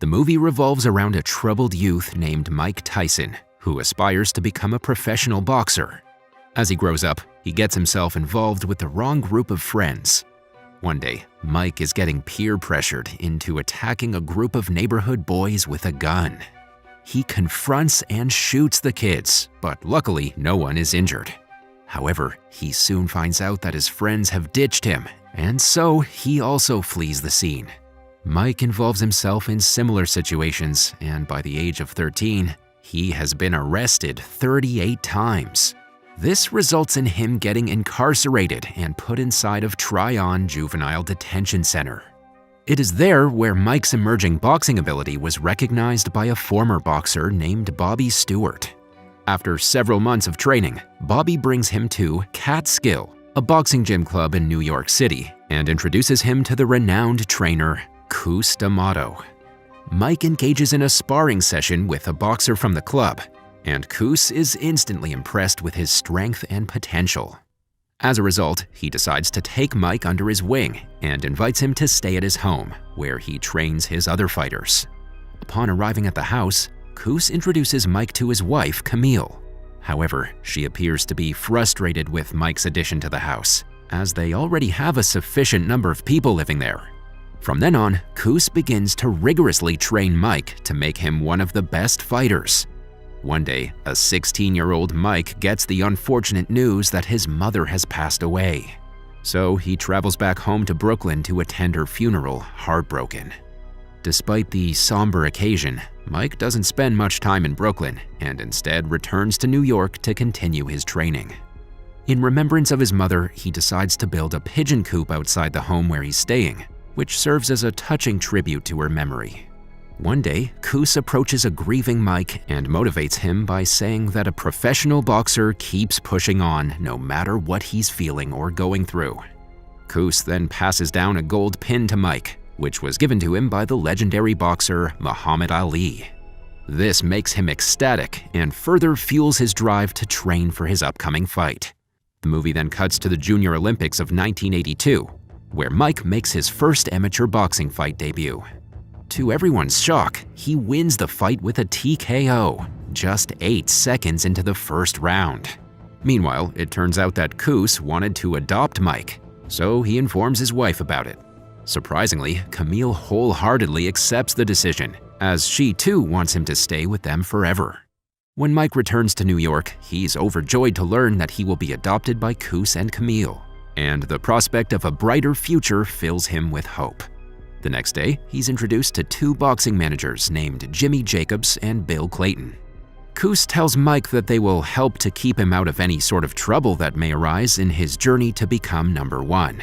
The movie revolves around a troubled youth named Mike Tyson, who aspires to become a professional boxer. As he grows up, he gets himself involved with the wrong group of friends. One day, Mike is getting peer pressured into attacking a group of neighborhood boys with a gun. He confronts and shoots the kids, but luckily no one is injured. However, he soon finds out that his friends have ditched him, and so he also flees the scene. Mike involves himself in similar situations, and by the age of 13, he has been arrested 38 times. This results in him getting incarcerated and put inside of Tryon Juvenile Detention Center. It is there where Mike's emerging boxing ability was recognized by a former boxer named Bobby Stewart. After several months of training, Bobby brings him to Catskill, a boxing gym club in New York City, and introduces him to the renowned trainer, Cus D'Amato. Mike engages in a sparring session with a boxer from the club, and Cus is instantly impressed with his strength and potential. As a result, he decides to take Mike under his wing and invites him to stay at his home, where he trains his other fighters. Upon arriving at the house, Cus introduces Mike to his wife, Camille. However, she appears to be frustrated with Mike's addition to the house, as they already have a sufficient number of people living there. From then on, Cus begins to rigorously train Mike to make him one of the best fighters. One day, a 16-year-old Mike gets the unfortunate news that his mother has passed away. So he travels back home to Brooklyn to attend her funeral, heartbroken. Despite the somber occasion, Mike doesn't spend much time in Brooklyn and instead returns to New York to continue his training. In remembrance of his mother, he decides to build a pigeon coop outside the home where he's staying, which serves as a touching tribute to her memory. One day, Cus approaches a grieving Mike and motivates him by saying that a professional boxer keeps pushing on no matter what he's feeling or going through. Cus then passes down a gold pin to Mike, which was given to him by the legendary boxer Muhammad Ali. This makes him ecstatic and further fuels his drive to train for his upcoming fight. The movie then cuts to the Junior Olympics of 1982, where Mike makes his first amateur boxing fight debut. To everyone's shock, he wins the fight with a TKO, just 8 seconds into the first round. Meanwhile, it turns out that Cus wanted to adopt Mike, so he informs his wife about it. Surprisingly, Camille wholeheartedly accepts the decision, as she too wants him to stay with them forever. When Mike returns to New York, he's overjoyed to learn that he will be adopted by Cus and Camille, and the prospect of a brighter future fills him with hope. The next day, he's introduced to 2 boxing managers named Jimmy Jacobs and Bill Clayton. Cus tells Mike that they will help to keep him out of any sort of trouble that may arise in his journey to become number 1.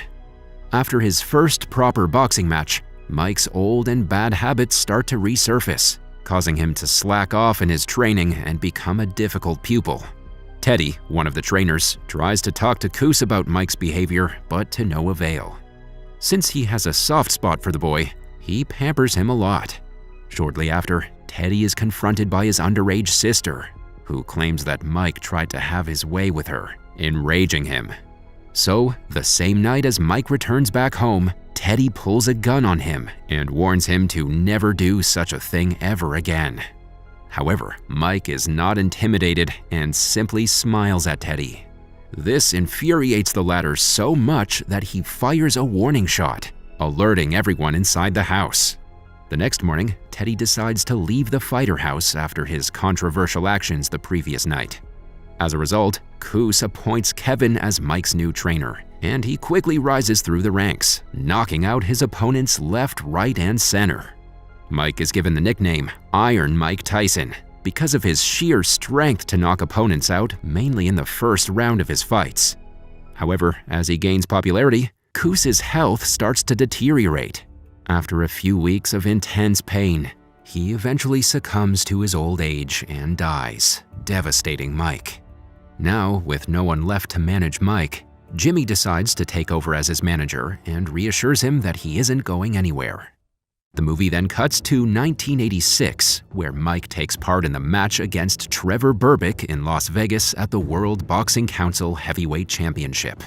After his first proper boxing match, Mike's old and bad habits start to resurface, causing him to slack off in his training and become a difficult pupil. Teddy, one of the trainers, tries to talk to Cus about Mike's behavior, but to no avail. Since he has a soft spot for the boy, he pampers him a lot. Shortly after, Teddy is confronted by his underage sister, who claims that Mike tried to have his way with her, enraging him. So, the same night as Mike returns back home, Teddy pulls a gun on him and warns him to never do such a thing ever again. However, Mike is not intimidated and simply smiles at Teddy. This infuriates the latter so much that he fires a warning shot, alerting everyone inside the house. The next morning, Teddy decides to leave the fighter house after his controversial actions the previous night. As a result, Cus appoints Kevin as Mike's new trainer, and he quickly rises through the ranks, knocking out his opponents left, right, and center. Mike is given the nickname Iron Mike Tyson because of his sheer strength to knock opponents out, mainly in the first round of his fights. However, as he gains popularity, Cus's health starts to deteriorate. After a few weeks of intense pain, he eventually succumbs to his old age and dies, devastating Mike. Now, with no one left to manage Mike, Jimmy decides to take over as his manager and reassures him that he isn't going anywhere. The movie then cuts to 1986, where Mike takes part in the match against Trevor Berbick in Las Vegas at the World Boxing Council Heavyweight Championship.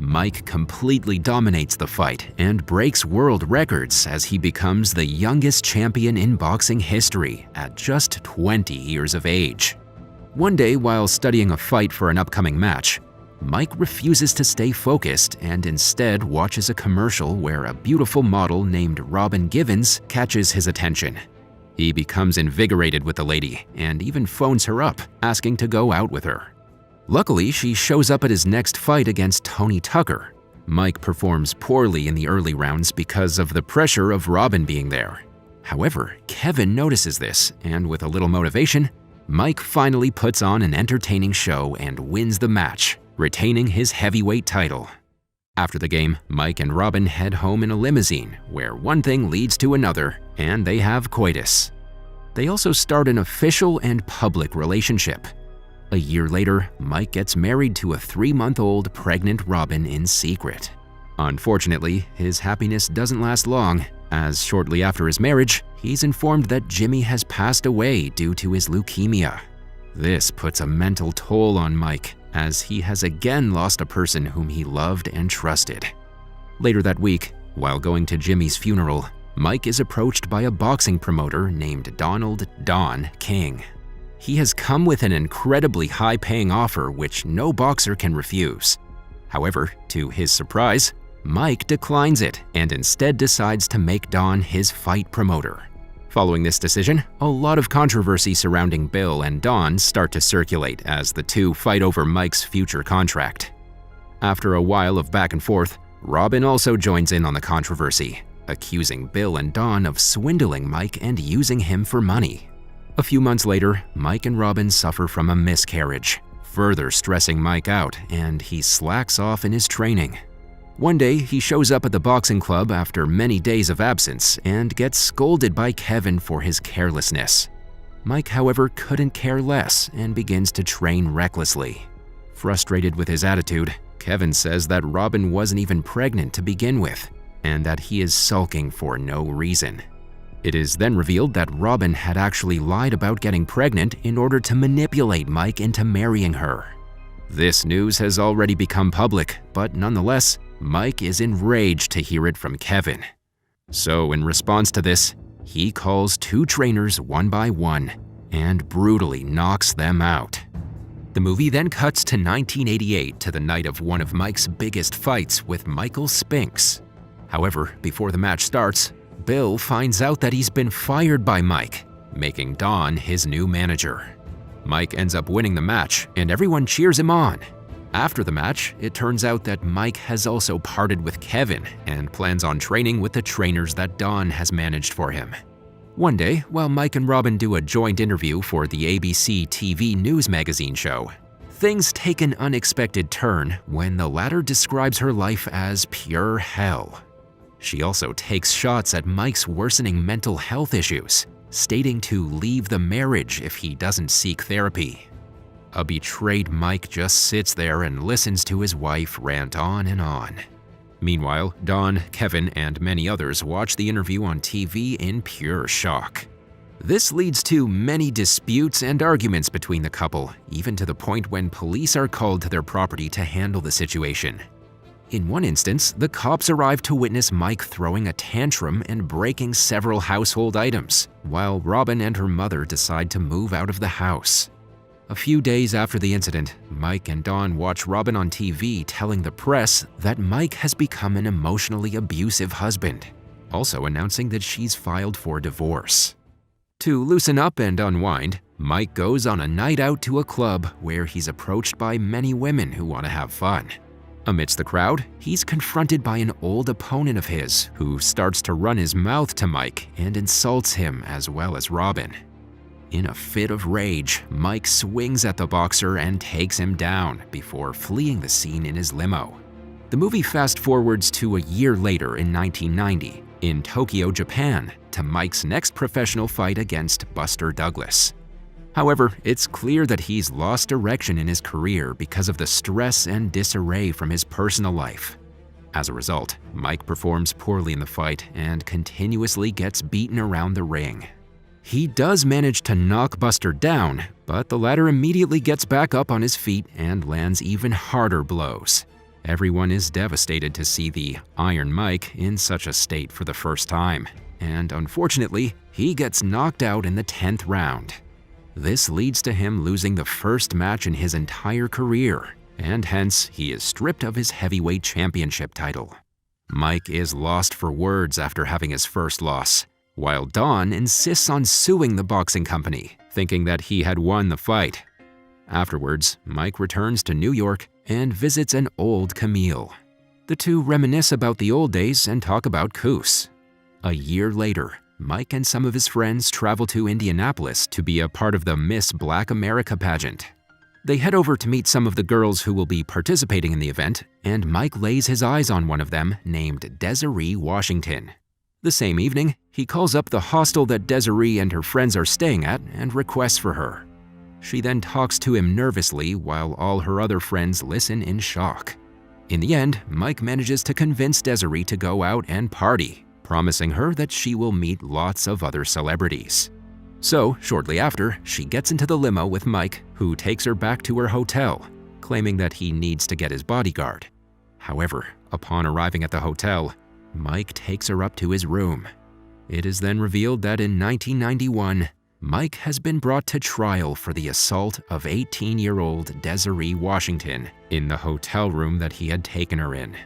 Mike completely dominates the fight and breaks world records as he becomes the youngest champion in boxing history at just 20 years of age. One day, while studying a fight for an upcoming match, Mike refuses to stay focused and instead watches a commercial where a beautiful model named Robin Givens catches his attention. He becomes invigorated with the lady and even phones her up, asking to go out with her. Luckily, she shows up at his next fight against Tony Tucker. Mike performs poorly in the early rounds because of the pressure of Robin being there. However, Kevin notices this, and with a little motivation, Mike finally puts on an entertaining show and wins the match, retaining his heavyweight title. After the game, Mike and Robin head home in a limousine, where one thing leads to another, and they have coitus. They also start an official and public relationship. A year later, Mike gets married to a 3-month-old pregnant Robin in secret. Unfortunately, his happiness doesn't last long, as shortly after his marriage, he's informed that Jimmy has passed away due to his leukemia. This puts a mental toll on Mike, as he has again lost a person whom he loved and trusted. Later that week, while going to Jimmy's funeral, Mike is approached by a boxing promoter named Donald "Don" King. He has come with an incredibly high-paying offer which no boxer can refuse. However, to his surprise, Mike declines it and instead decides to make Don his fight promoter. Following this decision, a lot of controversy surrounding Bill and Don start to circulate as the two fight over Mike's future contract. After a while of back and forth, Robin also joins in on the controversy, accusing Bill and Don of swindling Mike and using him for money. A few months later, Mike and Robin suffer from a miscarriage, further stressing Mike out, and he slacks off in his training. One day, he shows up at the boxing club after many days of absence and gets scolded by Kevin for his carelessness. Mike, however, couldn't care less and begins to train recklessly. Frustrated with his attitude, Kevin says that Robin wasn't even pregnant to begin with, and that he is sulking for no reason. It is then revealed that Robin had actually lied about getting pregnant in order to manipulate Mike into marrying her. This news has already become public, but nonetheless, Mike is enraged to hear it from Kevin. So in response to this, he calls 2 trainers one by one and brutally knocks them out. The movie then cuts to 1988 to the night of one of Mike's biggest fights with Michael Spinks. However, before the match starts, Bill finds out that he's been fired by Mike, making Don his new manager. Mike ends up winning the match, and everyone cheers him on. After the match, it turns out that Mike has also parted with Kevin and plans on training with the trainers that Don has managed for him. One day, while Mike and Robin do a joint interview for the ABC TV news magazine show, things take an unexpected turn when the latter describes her life as pure hell. She also takes shots at Mike's worsening mental health issues, stating to leave the marriage if he doesn't seek therapy. A betrayed Mike just sits there and listens to his wife rant on and on. Meanwhile, Don, Kevin, and many others watch the interview on TV in pure shock. This leads to many disputes and arguments between the couple, even to the point when police are called to their property to handle the situation. In one instance, the cops arrive to witness Mike throwing a tantrum and breaking several household items, while Robin and her mother decide to move out of the house. A few days after the incident, Mike and Don watch Robin on TV telling the press that Mike has become an emotionally abusive husband, also announcing that she's filed for divorce. To loosen up and unwind, Mike goes on a night out to a club where he's approached by many women who want to have fun. Amidst the crowd, he's confronted by an old opponent of his who starts to run his mouth to Mike and insults him as well as Robin. In a fit of rage, Mike swings at the boxer and takes him down before fleeing the scene in his limo. The movie fast-forwards to a year later in 1990, in Tokyo, Japan, to Mike's next professional fight against Buster Douglas. However, it's clear that he's lost direction in his career because of the stress and disarray from his personal life. As a result, Mike performs poorly in the fight and continuously gets beaten around the ring. He does manage to knock Buster down, but the latter immediately gets back up on his feet and lands even harder blows. Everyone is devastated to see the Iron Mike in such a state for the first time, and unfortunately, he gets knocked out in the 10th round. This leads to him losing the first match in his entire career, and hence he is stripped of his heavyweight championship title. Mike is lost for words after having his first loss, while Don insists on suing the boxing company, thinking that he had won the fight. Afterwards, Mike returns to New York and visits an old Camille. The two reminisce about the old days and talk about Cus. A year later, Mike and some of his friends travel to Indianapolis to be a part of the Miss Black America pageant. They head over to meet some of the girls who will be participating in the event, and Mike lays his eyes on one of them named Desiree Washington. The same evening, he calls up the hostel that Desiree and her friends are staying at and requests for her. She then talks to him nervously while all her other friends listen in shock. In the end, Mike manages to convince Desiree to go out and party, promising her that she will meet lots of other celebrities. So, shortly after, she gets into the limo with Mike, who takes her back to her hotel, claiming that he needs to get his bodyguard. However, upon arriving at the hotel, Mike takes her up to his room. It is then revealed that in 1991, Mike has been brought to trial for the assault of 18-year-old Desiree Washington in the hotel room that he had taken her in.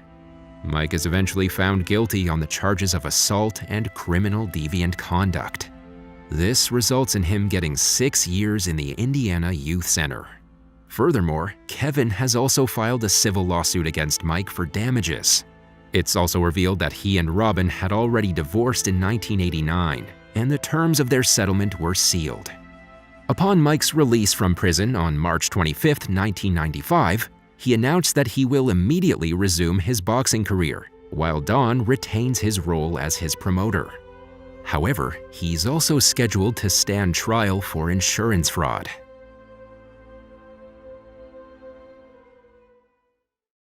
Mike is eventually found guilty on the charges of assault and criminal deviant conduct. This results in him getting 6 years in the Indiana Youth Center. Furthermore, Kevin has also filed a civil lawsuit against Mike for damages. It's also revealed that he and Robin had already divorced in 1989, and the terms of their settlement were sealed. Upon Mike's release from prison on March 25, 1995, he announced that he will immediately resume his boxing career, while Don retains his role as his promoter. However, he's also scheduled to stand trial for insurance fraud.